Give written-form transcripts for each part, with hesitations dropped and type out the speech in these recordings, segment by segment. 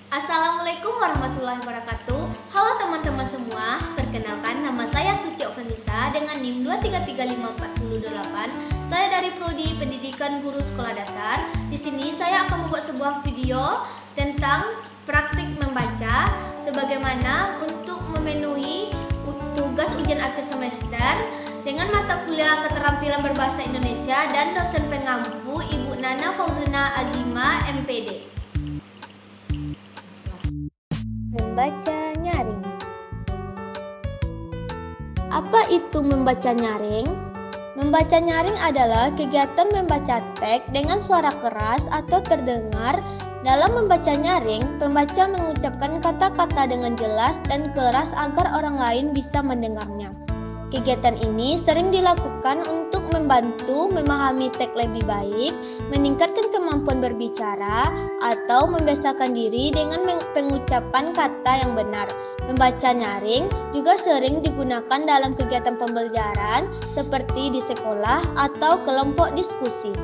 Assalamualaikum warahmatullahi wabarakatuh. Halo teman-teman semua, perkenalkan nama saya Suci Ofenisa dengan NIM 2335448. Saya dari Prodi Pendidikan Guru Sekolah Dasar. Di sini saya akan membuat sebuah video tentang praktik membaca sebagaimana untuk memenuhi tugas ujian akhir semester dengan mata kuliah keterampilan berbahasa Indonesia dan dosen pengampu Ibu Nana Fauzina Azima MPD. Membaca nyaring. Apa itu membaca nyaring? Membaca nyaring adalah kegiatan membaca teks dengan suara keras atau terdengar. Dalam membaca nyaring, pembaca mengucapkan kata-kata dengan jelas dan keras agar orang lain bisa mendengarnya. Kegiatan ini sering dilakukan untuk membantu memahami teks lebih baik, meningkatkan kemampuan berbicara, atau membiasakan diri dengan pengucapan kata yang benar. Membaca nyaring juga sering digunakan dalam kegiatan pembelajaran seperti di sekolah atau kelompok diskusi.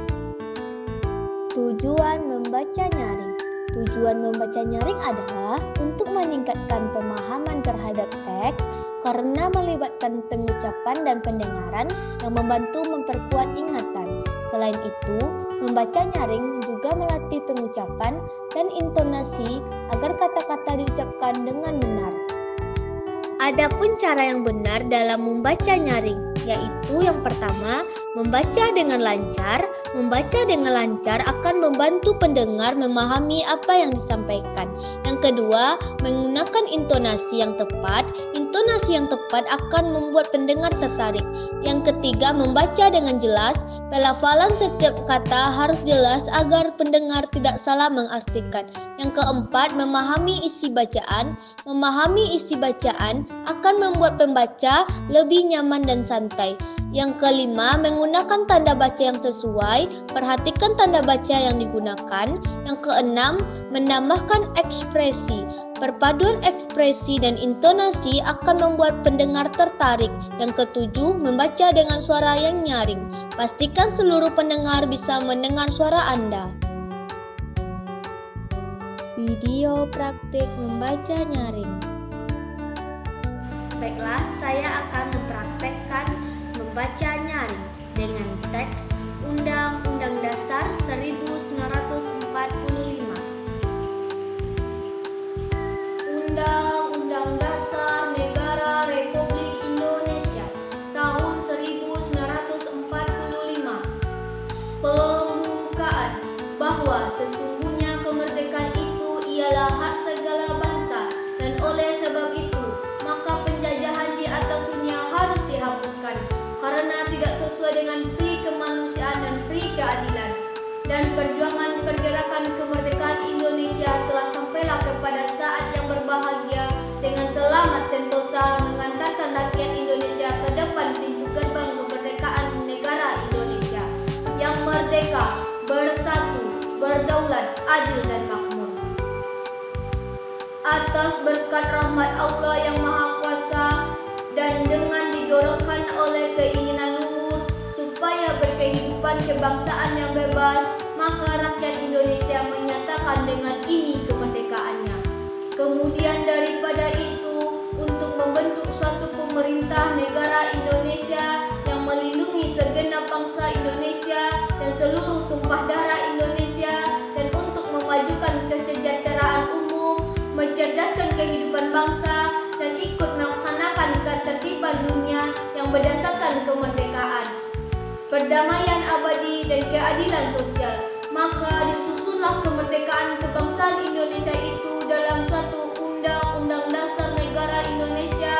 Tujuan membaca nyaring. Tujuan membaca nyaring adalah untuk meningkatkan pemahaman terhadap teks karena melibatkan pengucapan dan pendengaran yang membantu memperkuat ingatan. Selain itu, membaca nyaring juga melatih pengucapan dan intonasi agar kata-kata diucapkan dengan benar. Adapun cara yang benar dalam membaca nyaring, yaitu yang pertama, membaca dengan lancar. Membaca dengan lancar akan membantu pendengar memahami apa yang disampaikan. Yang kedua, menggunakan intonasi yang tepat. Intonasi yang tepat akan membuat pendengar tertarik. Yang ketiga, membaca dengan jelas. Pelafalan setiap kata harus jelas agar pendengar tidak salah mengartikan. Yang keempat, memahami isi bacaan. Memahami isi bacaan akan membuat pembaca lebih nyaman dan santai. Yang kelima, menggunakan tanda baca yang sesuai. Perhatikan tanda baca yang digunakan. Yang keenam, menambahkan ekspresi. Perpaduan ekspresi dan intonasi akan membuat pendengar tertarik. Yang ketujuh, membaca dengan suara yang nyaring. Pastikan seluruh pendengar bisa mendengar suara Anda. Video praktik membaca nyaring. Baiklah, saya akan mempraktekkan membaca nyaring dengan teks Undang-Undang Dasar 1945. Undang-Undang Dasar Negara Republik Indonesia tahun 1945. Pembukaan bahwa sesungguhnya kemerdekaan itu ialah hak segala bangsa dan oleh sebab itu maka penjajahan di atas dunia harus dihapuskan karena tidak sesuai dengan pri kemanusiaan dan pri keadilan. Dan perjuangan pergerakan kemerdekaan Indonesia telah sampailah kepada saat yang berbahagia dengan selamat sentosa mengantarkan rakyat Indonesia ke depan pintu gerbang kemerdekaan negara Indonesia yang merdeka, bersatu, berdaulat, adil dan makmur. Atas berkat rahmat Allah yang Maha Kuasa dan dengan didorongkan oleh keinginan luhur supaya berkehidupan kebangsaan yang bebas, maka rakyat Indonesia menyatakan dengan ini kemerdekaannya. Kemudian daripada itu, untuk membentuk suatu pemerintah negara Indonesia yang melindungi segenap bangsa Indonesia dan seluruh tumpah darah Indonesia, dan untuk memajukan kesejahteraan umum, mencerdaskan kehidupan bangsa, dan ikut melaksanakan ketertiban dunia yang berdasarkan kemerdekaan, perdamaian abadi dan keadilan sosial. Maka disusunlah kemerdekaan kebangsaan Indonesia itu dalam suatu Undang-Undang Dasar Negara Indonesia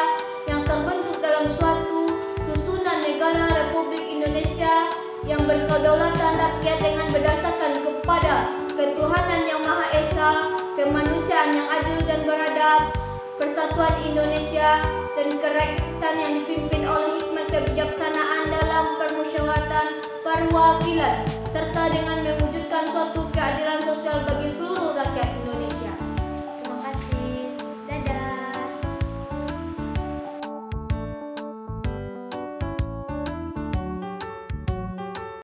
yang terbentuk dalam suatu susunan negara Republik Indonesia yang berkedaulatan rakyat dengan berdasarkan kepada ketuhanan yang Maha Esa, kemanusiaan yang adil dan beradab, persatuan Indonesia, dan kerakyatan yang dipimpin oleh hikmat kebijaksanaan dalam permusyawaratan perwakilan, serta